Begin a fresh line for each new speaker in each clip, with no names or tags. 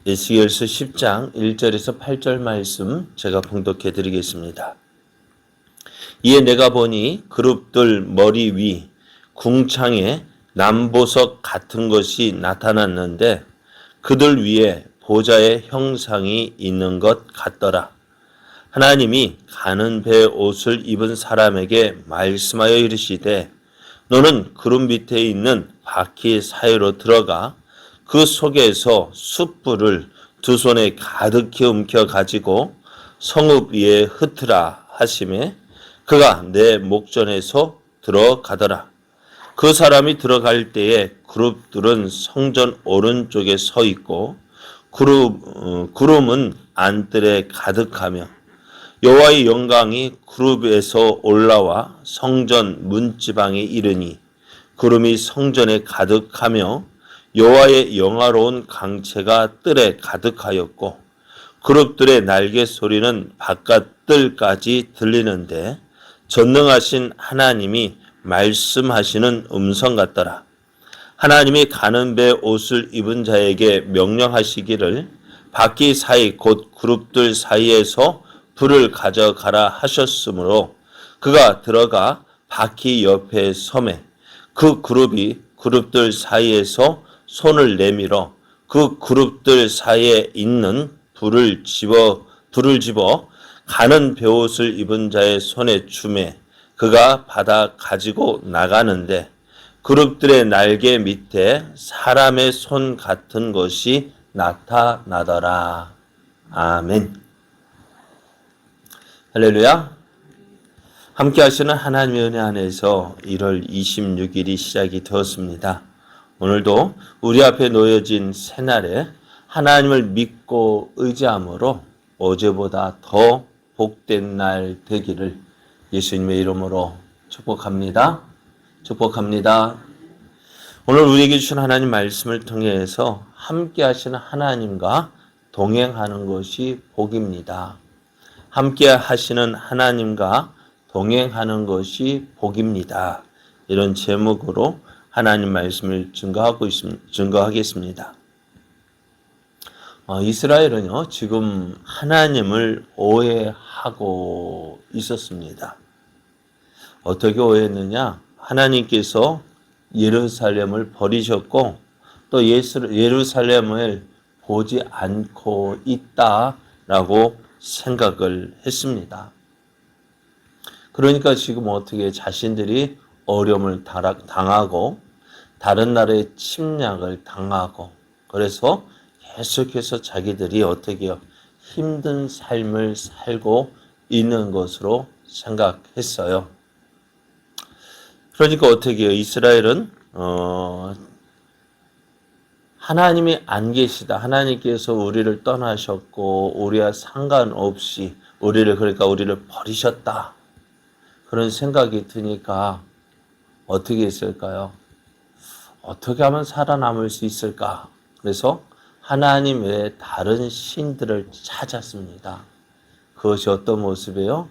에스겔서 10장 1절에서 8절 말씀 제가 봉독해 드리겠습니다. 이에 내가 보니 그룹들 머리 위 궁창에 남보석 같은 것이 나타났는데 그들 위에 보좌의 형상이 있는 것 같더라. 하나님이 가는 배 옷을 입은 사람에게 말씀하여 이르시되 너는 그룹 밑에 있는 바퀴 사이로 들어가 그 속에서 숯불을 두 손에 가득히 움켜 가지고 성읍 위에 흩으라 하시매 그가 내 목전에서 들어가더라. 그 사람이 들어갈 때에 그룹들은 성전 오른쪽에 서 있고 구름은 안뜰에 가득하며 여호와의 영광이 그룹에서 올라와 성전 문지방에 이르니 구름이 성전에 가득하며 여호와의 영화로운 강체가 뜰에 가득하였고 그룹들의 날개 소리는 바깥 뜰까지 들리는데 전능하신 하나님이 말씀하시는 음성 같더라. 하나님이 가는 배 옷을 입은 자에게 명령하시기를 바퀴 사이 곧 그룹들 사이에서 불을 가져가라 하셨으므로 그가 들어가 바퀴 옆에 서매 그 그룹들 사이에서 손을 내밀어 그 그룹들 사이에 있는 불을 집어 가는 베옷을 입은 자의 손에 주매 그가 받아 가지고 나가는데 그룹들의 날개 밑에 사람의 손 같은 것이 나타나더라. 아멘. 할렐루야. 함께 하시는 하나님의 은혜 안에서 1월 26일이 시작이 되었습니다. 오늘도 우리 앞에 놓여진 새날에 하나님을 믿고 의지함으로 어제보다 더 복된 날 되기를 예수님의 이름으로 축복합니다. 축복합니다. 오늘 우리에게 주신 하나님 말씀을 통해서 함께 하시는 하나님과 동행하는 것이 복입니다. 함께 하시는 하나님과 동행하는 것이 복입니다. 이런 제목으로 하나님 말씀을 증거하겠습니다. 이스라엘은요, 지금 하나님을 오해하고 있었습니다. 어떻게 오해했느냐? 하나님께서 예루살렘을 버리셨고 또 예루살렘을 보지 않고 있다라고 생각을 했습니다. 그러니까 지금 어떻게 자신들이 어려움을 당하고 다른 나라의 침략을 당하고 그래서 계속해서 자기들이 어떻게 힘든 삶을 살고 있는 것으로 생각했어요. 그러니까 어떻게 해요? 이스라엘은 하나님이 안 계시다. 하나님께서 우리를 떠나셨고 우리와 상관없이 우리를 버리셨다. 그런 생각이 드니까 어떻게 했을까요? 어떻게 하면 살아남을 수 있을까? 그래서 하나님 외에 다른 신들을 찾았습니다. 그것이 어떤 모습이에요?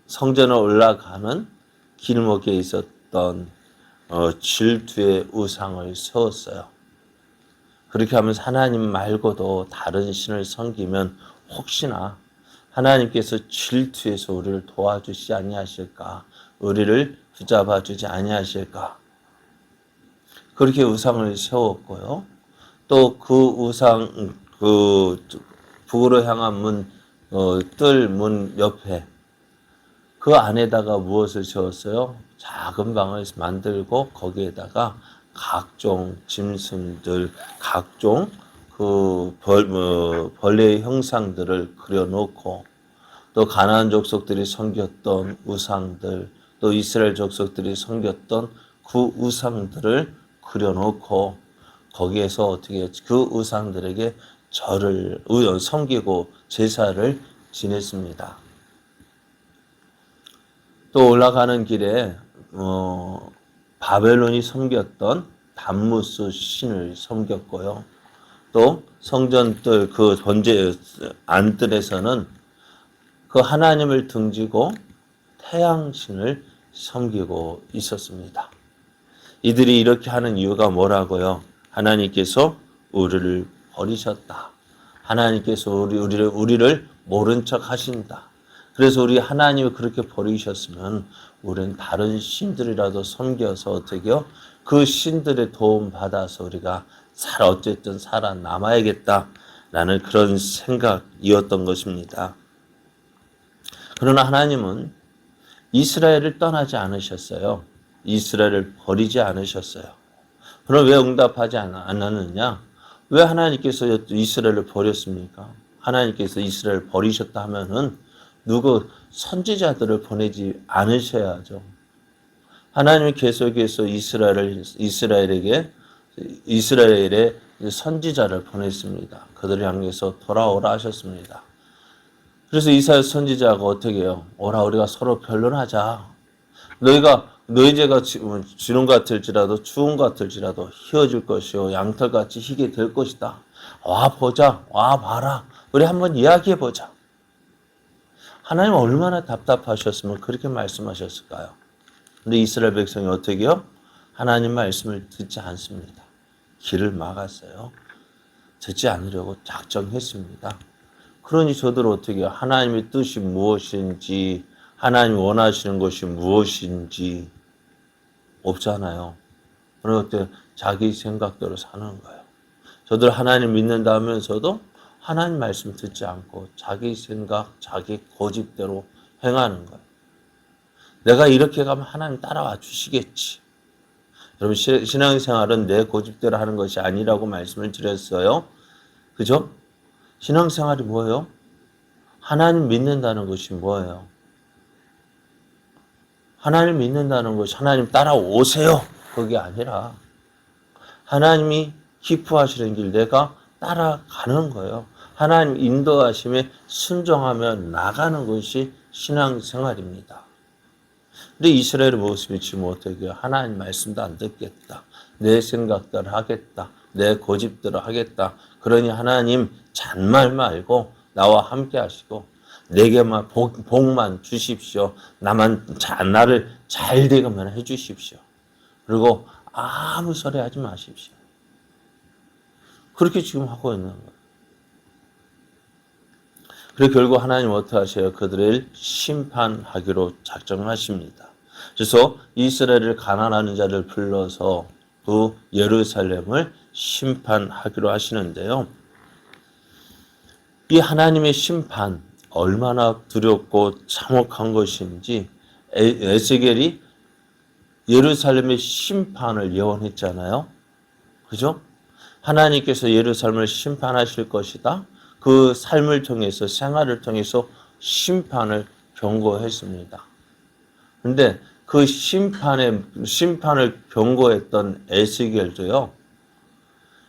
성전에 올라가는 길목에 있었던 질투의 우상을 세웠어요. 그렇게 하면서 하나님 말고도 다른 신을 섬기면 혹시나 하나님께서 질투해서 우리를 도와주시지 아니하실까? 우리를 붙잡아 주지 아니하실까? 그렇게 우상을 세웠고요. 또 그 우상, 북으로 향한 뜰 문 옆에 그 안에다가 무엇을 세웠어요? 작은 방을 만들고 거기에다가 각종 짐승들, 각종 벌레의 형상들을 그려놓고 또 가나안 족속들이 섬겼던 우상들, 또 이스라엘 족속들이 섬겼던 그 우상들을 그려놓고 거기에서 어떻게 그 우상들에게 섬기고 제사를 지냈습니다. 또 올라가는 길에 바벨론이 섬겼던 담무스 신을 섬겼고요. 또 성전뜰 그 번제 안뜰에서는 그 하나님을 등지고 태양신을 섬기고 있었습니다. 이들이 이렇게 하는 이유가 뭐라고요? 하나님께서 우리를 버리셨다. 하나님께서 우리를 모른 척 하신다. 그래서 우리 하나님이 그렇게 버리셨으면 우리는 다른 신들이라도 섬겨서 어떻게요? 그 신들의 도움 받아서 우리가 어쨌든 살아남아야겠다라는 그런 생각이었던 것입니다. 그러나 하나님은 이스라엘을 떠나지 않으셨어요. 이스라엘을 버리지 않으셨어요. 그럼 왜 응답하지 않았느냐? 왜 하나님께서 이스라엘을 버렸습니까? 하나님께서 이스라엘을 버리셨다 하면은 누구 선지자들을 보내지 않으셔야죠. 하나님이 계속해서 이스라엘의 선지자를 보냈습니다. 그들을 향해서 돌아오라 하셨습니다. 그래서 이사야 선지자가 어떻게 해요? 오라 우리가 서로 변론하자. 너희 죄가 주름 같을지라도 추운 같을지라도 희어질 것이요 양털같이 희게 될 것이다. 와 보자. 와 봐라. 우리 한번 이야기해 보자. 하나님 얼마나 답답하셨으면 그렇게 말씀하셨을까요? 근데 이스라엘 백성이 어떻게 해요? 하나님 말씀을 듣지 않습니다. 길을 막았어요. 듣지 않으려고 작정했습니다. 그러니 저들 어떻게 해요? 하나님의 뜻이 무엇인지 하나님이 원하시는 것이 무엇인지 없잖아요. 그럴 때 자기 생각대로 사는 거예요. 저들 하나님 믿는다 하면서도 하나님 말씀 듣지 않고 자기 생각, 자기 고집대로 행하는 거예요. 내가 이렇게 가면 하나님 따라와 주시겠지. 여러분 신앙생활은 내 고집대로 하는 것이 아니라고 말씀을 드렸어요. 그죠? 신앙생활이 뭐예요? 하나님 믿는다는 것이 뭐예요? 하나님 믿는다는 것이 하나님 따라오세요. 그게 아니라 하나님이 기뻐하시는 길 내가 따라가는 거예요. 하나님 인도하심에 순종하며 나가는 것이 신앙생활입니다. 근데 이스라엘의 모습이 지금 어떻게 해요? 하나님 말씀도 안 듣겠다. 내 생각대로 하겠다. 내 고집대로 하겠다. 그러니 하나님 잔말 말고 나와 함께 하시고 내게만 복만 주십시오. 나를 잘 되게만 해 주십시오. 그리고 아무 소리 하지 마십시오. 그렇게 지금 하고 있는 거예요. 그리고 결국 하나님 어떻게 하셔요? 그들을 심판하기로 작정하십니다. 그래서 이스라엘을 가난하는 자를 불러서 그 예루살렘을 심판하기로 하시는데요. 이 하나님의 심판 얼마나 두렵고 참혹한 것인지 에스겔이 예루살렘의 심판을 예언했잖아요. 그죠? 하나님께서 예루살렘을 심판하실 것이다. 그 삶을 통해서 생활을 통해서 심판을 경고했습니다. 그런데 그 심판을 경고했던 에스겔도요.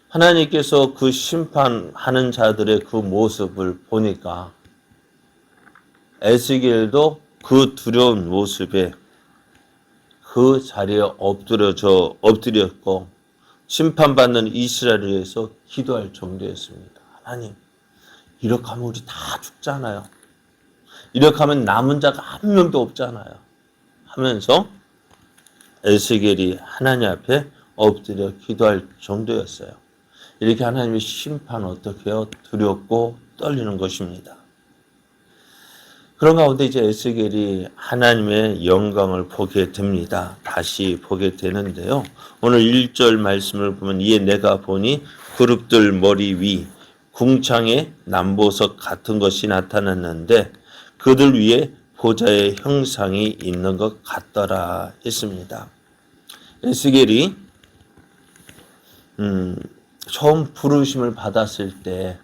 하나님께서 그 심판하는 자들의 그 모습을 보니까 에스겔도 그 두려운 모습에 그 자리에 엎드렸고 심판받는 이스라엘을 위해서 기도할 정도였습니다. 하나님, 이렇게 하면 우리 다 죽잖아요. 이렇게 하면 남은 자가 한 명도 없잖아요. 하면서 에스겔이 하나님 앞에 엎드려 기도할 정도였어요. 이렇게 하나님의 심판 어떻게 해요? 두렵고 떨리는 것입니다. 그런 가운데 이제 에스겔이 하나님의 영광을 보게 됩니다. 다시 보게 되는데요. 오늘 1절 말씀을 보면 이에 내가 보니 그룹들 머리 위 궁창의 남보석 같은 것이 나타났는데 그들 위에 보좌의 형상이 있는 것 같더라 했습니다. 에스겔이 처음 부르심을 받았을 때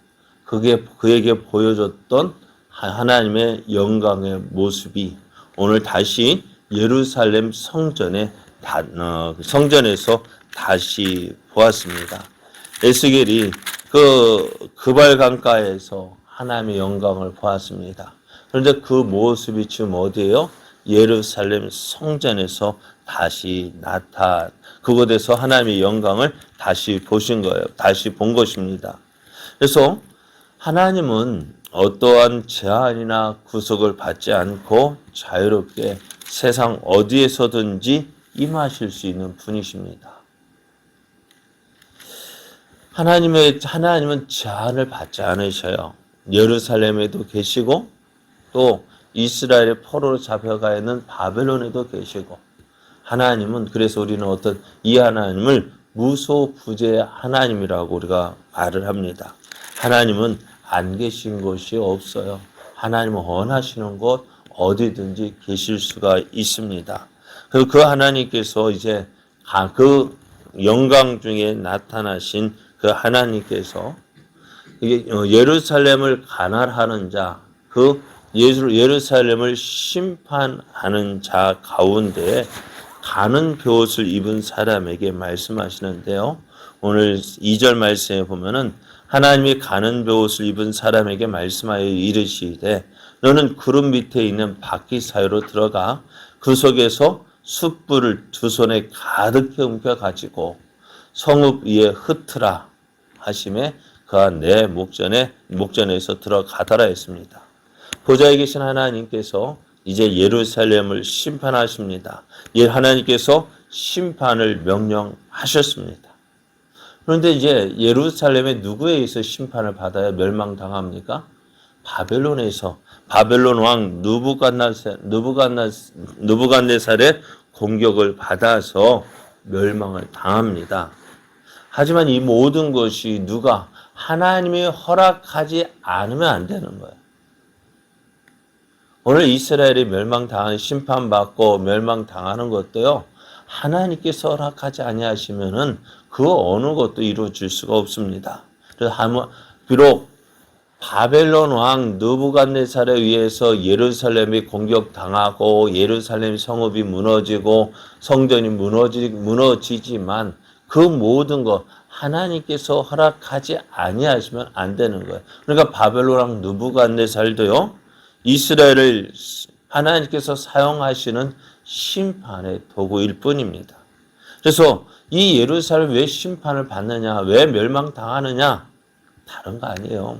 그에게 보여줬던 하나님의 영광의 모습이 오늘 다시 예루살렘 성전에서 다시 보았습니다. 에스겔이 그발 강가에서 하나님의 영광을 보았습니다. 그런데 그 모습이 지금 어디예요? 예루살렘 성전에서 다시 그곳에서 하나님의 영광을 다시 보신 거예요. 다시 본 것입니다. 그래서 하나님은 어떠한 제한이나 구속을 받지 않고 자유롭게 세상 어디에서든지 임하실 수 있는 분이십니다. 하나님은 제한을 받지 않으셔요. 예루살렘에도 계시고 또 이스라엘의 포로로 잡혀가 있는 바벨론에도 계시고 하나님은 그래서 우리는 이 하나님을 무소부재의 하나님이라고 우리가 말을 합니다. 하나님은 안 계신 곳이 없어요. 하나님은 원하시는 곳 어디든지 계실 수가 있습니다. 그리고 그 하나님께서 이제 그 영광 중에 나타나신 그 하나님께서 예루살렘을 관할하는 자, 그 예루살렘을 심판하는 자 가운데 가는 돛을 입은 사람에게 말씀하시는데요. 오늘 2절 말씀에 보면은 하나님이 가는 돛을 입은 사람에게 말씀하여 이르시되 너는 구름 밑에 있는 바퀴 사이로 들어가 그 속에서 숯불을 두 손에 가득히 옮겨 가지고 성읍 위에 흩으라 하심에 그가 내 목전에서 들어가더라 했습니다. 보좌에 계신 하나님께서 이제 예루살렘을 심판하십니다. 하나님께서 심판을 명령하셨습니다. 그런데 이제 예루살렘에 누구에 의해서 심판을 받아야 멸망당합니까? 바벨론에서 바벨론 왕 느부갓네살의 공격을 받아서 멸망을 당합니다. 하지만 이 모든 것이 하나님이 허락하지 않으면 안 되는 거예요. 오늘 이스라엘이 멸망당하는 심판받고 멸망당하는 것도요. 하나님께서 허락하지 아니하시면은 그 어느 것도 이루어질 수가 없습니다. 그래서 비록 바벨론 왕 느부갓네살에 의해서 예루살렘이 공격당하고 예루살렘 성읍이 무너지고 성전이 무너지지만 그 모든 것 하나님께서 허락하지 아니하시면 안 되는 거예요. 그러니까 바벨론 왕 느부갓네살도요. 이스라엘을 하나님께서 사용하시는 심판의 도구일 뿐입니다. 그래서 이 예루살렘 왜 심판을 받느냐, 왜 멸망당하느냐, 다른 거 아니에요.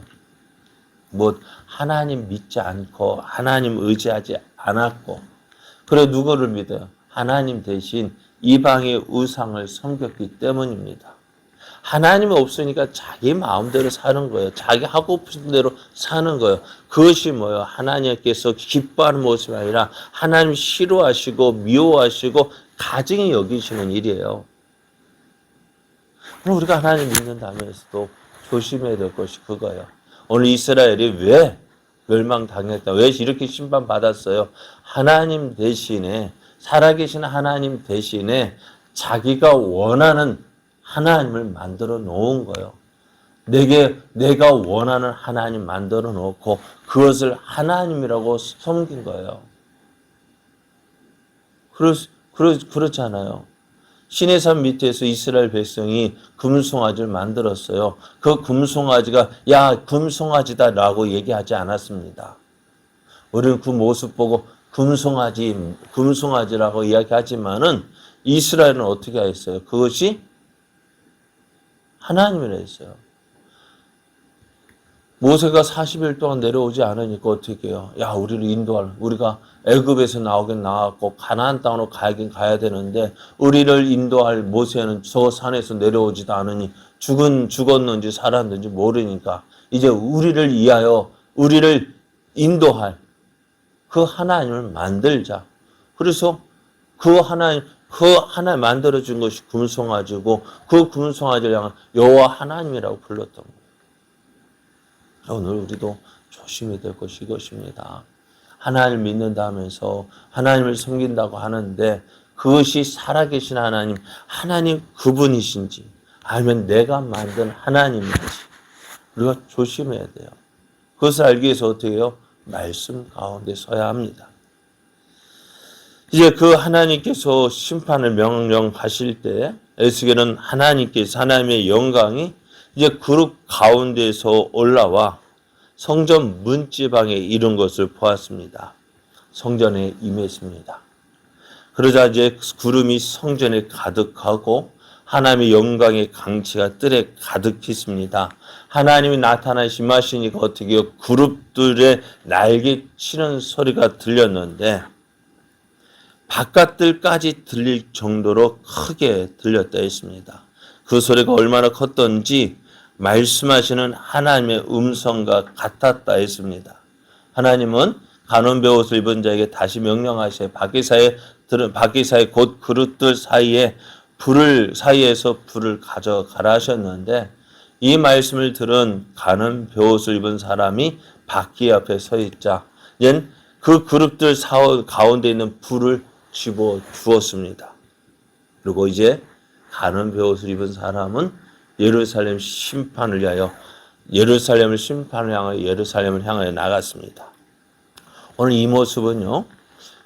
하나님 믿지 않고 하나님 의지하지 않았고 그래 누구를 믿어요? 하나님 대신 이방의 우상을 섬겼기 때문입니다. 하나님이 없으니까 자기 마음대로 사는 거예요. 자기 하고 싶은 대로 사는 거예요. 그것이 뭐예요? 하나님께서 기뻐하는 모습이 아니라 하나님 싫어하시고 미워하시고 가증히 여기시는 일이에요. 그럼 우리가 하나님 믿는다면서도 조심해야 될 것이 그거예요. 오늘 이스라엘이 왜 멸망당했다? 왜 이렇게 심판받았어요? 하나님 대신에 살아계신 하나님 대신에 자기가 원하는 하나님을 만들어 놓은 거예요. 내가 원하는 하나님 만들어 놓고 그것을 하나님이라고 섬긴 거예요. 그렇잖아요. 시내산 밑에서 이스라엘 백성이 금송아지를 만들었어요. 그 금송아지가 야 금송아지다라고 얘기하지 않았습니다. 우리는 그 모습 보고 금송아지라고 이야기하지만은 이스라엘은 어떻게 했어요? 그것이 하나님이라 했어요. 모세가 40일 동안 내려오지 않으니까 어떻게 해요? 야, 우리가 애굽에서 나오긴 나왔고 가나안 땅으로 가긴 가야 되는데 우리를 인도할 모세는 저 산에서 내려오지도 않으니 죽었는지 살았는지 모르니까 이제 우리를 인도할 그 하나님을 만들자. 그래서 그 하나님 만들어준 것이 금송아지고 그 금송아지를 향한 여호와 하나님이라고 불렀던 거예요. 오늘 우리도 조심해야 될 것이 이것입니다. 하나님을 믿는다 하면서 하나님을 섬긴다고 하는데 그것이 살아계신 하나님 그분이신지 아니면 내가 만든 하나님인지 우리가 조심해야 돼요. 그것을 알기 위해서 어떻게 해요? 말씀 가운데 서야 합니다. 이제 그 하나님께서 심판을 명령하실 때 에스겔은 하나님의 영광이 이제 그룹 가운데서 올라와 성전 문지방에 이른 것을 보았습니다. 성전에 임했습니다. 그러자 이제 구름이 성전에 가득하고 하나님의 영광의 강치가 뜰에 가득했습니다. 하나님이 나타나 임하시니까 어떻게 해요? 그룹들의 날개 치는 소리가 들렸는데 바깥들까지 들릴 정도로 크게 들렸다 했습니다. 그 소리가 얼마나 컸던지 말씀하시는 하나님의 음성과 같았다 했습니다. 하나님은 가늠 베옷을 입은 자에게 다시 명령하시되 밖에사의 곧 그릇들 사이에서 불을 가져가라 하셨는데, 이 말씀을 들은 가늠 베옷을 입은 사람이 바퀴 앞에 서 있자 그 그릇들 가운데 있는 불을 집어 주었습니다. 그리고 이제 가늠 베옷을 입은 사람은 예루살렘을 예루살렘을 향하여 나갔습니다. 오늘 이 모습은요,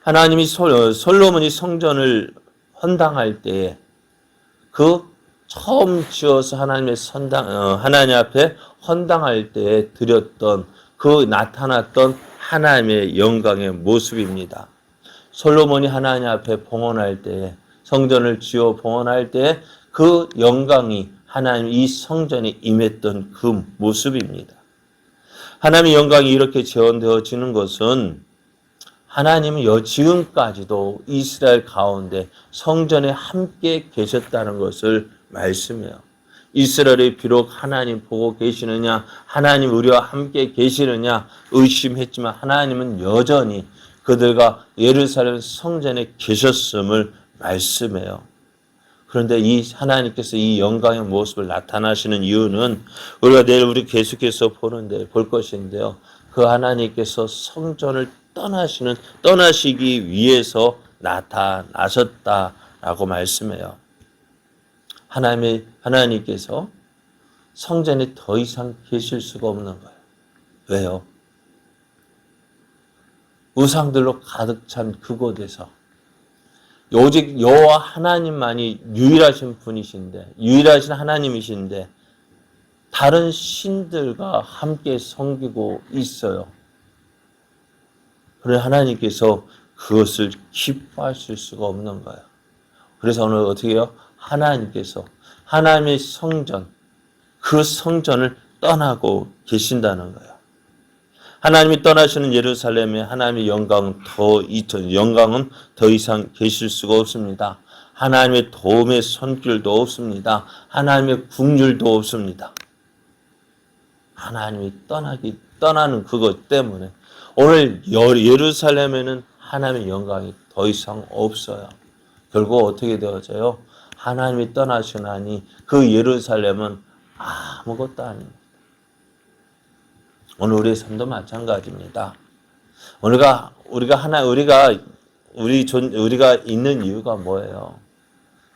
하나님이 솔로몬이 성전을 헌당할 때에 그 처음 지어서 하나님 앞에 헌당할 때에 드렸던 그 나타났던 하나님의 영광의 모습입니다. 솔로몬이 하나님 앞에 봉헌할 때에, 성전을 지어 봉헌할 때에 그 영광이 하나님 이 성전에 임했던 그 모습입니다. 하나님의 영광이 이렇게 재현되어지는 것은 하나님은 지금까지도 이스라엘 가운데 성전에 함께 계셨다는 것을 말씀해요. 이스라엘이 비록 하나님 보고 계시느냐, 하나님 우리와 함께 계시느냐 의심했지만 하나님은 여전히 그들과 예루살렘 성전에 계셨음을 말씀해요. 그런데 이 하나님께서 이 영광의 모습을 나타나시는 이유는 우리가 내일 계속해서 볼 것인데요. 그 하나님께서 성전을 떠나시기 위해서 나타나셨다라고 말씀해요. 하나님께서 성전에 더 이상 계실 수가 없는 거예요. 왜요? 우상들로 가득 찬 그곳에서 오직 여호와 하나님만이 유일하신 분이신데, 유일하신 하나님이신데 다른 신들과 함께 섬기고 있어요. 그래서 하나님께서 그것을 기뻐하실 수가 없는 거예요. 그래서 오늘 어떻게 해요? 하나님께서 하나님의 성전, 그 성전을 떠나고 계신다는 거예요. 하나님이 떠나시는 예루살렘에 하나님의 영광은 더 이상 계실 수가 없습니다. 하나님의 도움의 손길도 없습니다. 하나님의 국률도 없습니다. 하나님이 떠나는 그것 때문에 오늘 예루살렘에는 하나님의 영광이 더 이상 없어요. 결국 어떻게 되어져요? 하나님이 떠나시나니 그 예루살렘은 아무것도 아닙니다. 오늘 우리의 삶도 마찬가지입니다. 우리가 있는 이유가 뭐예요?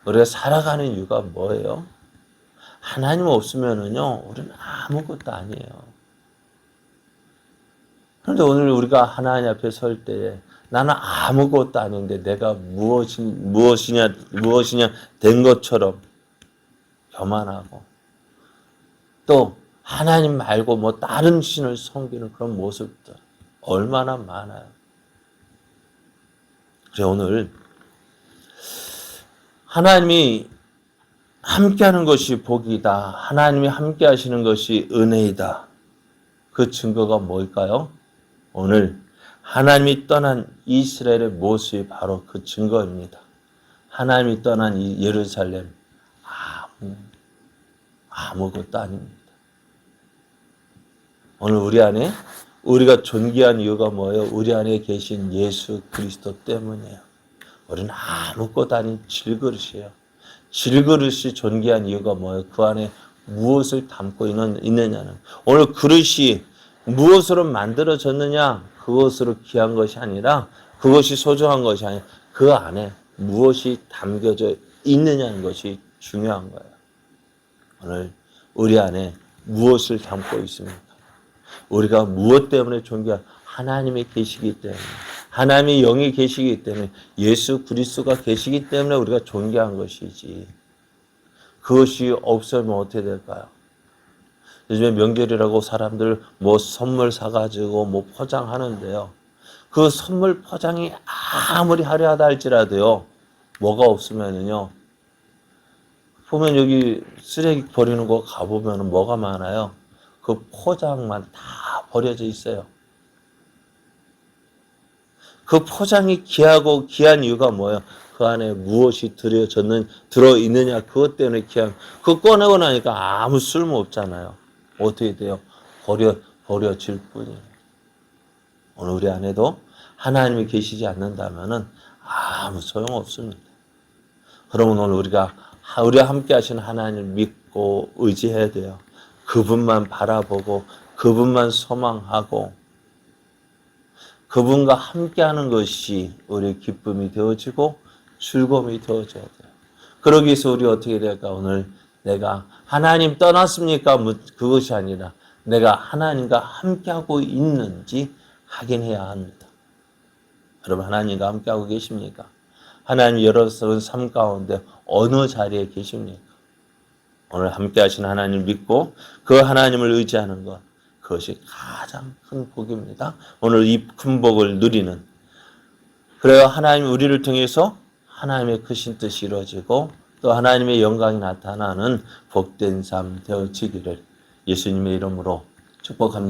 우리가 살아가는 이유가 뭐예요? 하나님 없으면은요, 우리는 아무것도 아니에요. 그런데 오늘 우리가 하나님 앞에 설 때에 나는 아무것도 아닌데 내가 무엇이냐 된 것처럼 교만하고 또 하나님 말고 뭐 다른 신을 섬기는 그런 모습들 얼마나 많아요. 그래서 오늘 하나님이 함께하는 것이 복이다. 하나님이 함께 하시는 것이 은혜이다. 그 증거가 뭘까요? 오늘 하나님이 떠난 이스라엘의 모습이 바로 그 증거입니다. 하나님이 떠난 이 예루살렘 아무것도 아닙니다. 오늘 우리 안에 우리가 존귀한 이유가 뭐예요? 우리 안에 계신 예수 그리스도 때문이에요. 우리는 아무것도 아닌 질그릇이에요. 질그릇이 존귀한 이유가 뭐예요? 그 안에 무엇을 담고 있느냐는. 오늘 그릇이 무엇으로 만들어졌느냐? 그것으로 귀한 것이 아니라, 그것이 소중한 것이 아니라 그 안에 무엇이 담겨져 있느냐는 것이 중요한 거예요. 오늘 우리 안에 무엇을 담고 있습니까? 우리가 무엇 때문에 존귀한 하나님이 계시기 때문에, 하나님의 영이 계시기 때문에, 예수 그리스도가 계시기 때문에 우리가 존귀한 것이지, 그것이 없으면 어떻게 될까요? 요즘에 명절이라고 사람들 뭐 선물 사가지고 뭐 포장하는데요. 그 선물 포장이 아무리 화려하다 할지라도요, 뭐가 없으면은요, 보면 여기 쓰레기 버리는 거 가보면 뭐가 많아요? 그 포장만 다 버려져 있어요. 그 포장이 귀한 이유가 뭐예요? 그 안에 무엇이 들어있느냐 그것 때문에 그냥 그거 꺼내고 나니까 아무 쓸모 없잖아요. 어떻게 돼요? 버려질 뿐이에요. 오늘 우리 안에도 하나님이 계시지 않는다면은 아무 소용 없습니다. 그러면 오늘 우리가 함께 하신 하나님을 믿고 의지해야 돼요. 그분만 바라보고 그분만 소망하고 그분과 함께하는 것이 우리의 기쁨이 되어지고 즐거움이 되어져야 돼요. 그러기 위해서 우리 어떻게 될까? 오늘 내가 하나님 떠났습니까? 그것이 아니라 내가 하나님과 함께하고 있는지 확인해야 합니다. 여러분 하나님과 함께하고 계십니까? 하나님 여러분 삶 가운데 어느 자리에 계십니까? 오늘 함께하신 하나님 믿고 그 하나님을 의지하는 것, 그것이 가장 큰 복입니다. 오늘 이 큰 복을 누리는, 그래야 하나님 우리를 통해서 하나님의 크신 뜻이 이루어지고 또 하나님의 영광이 나타나는 복된 삶 되어지기를 예수님의 이름으로 축복합니다.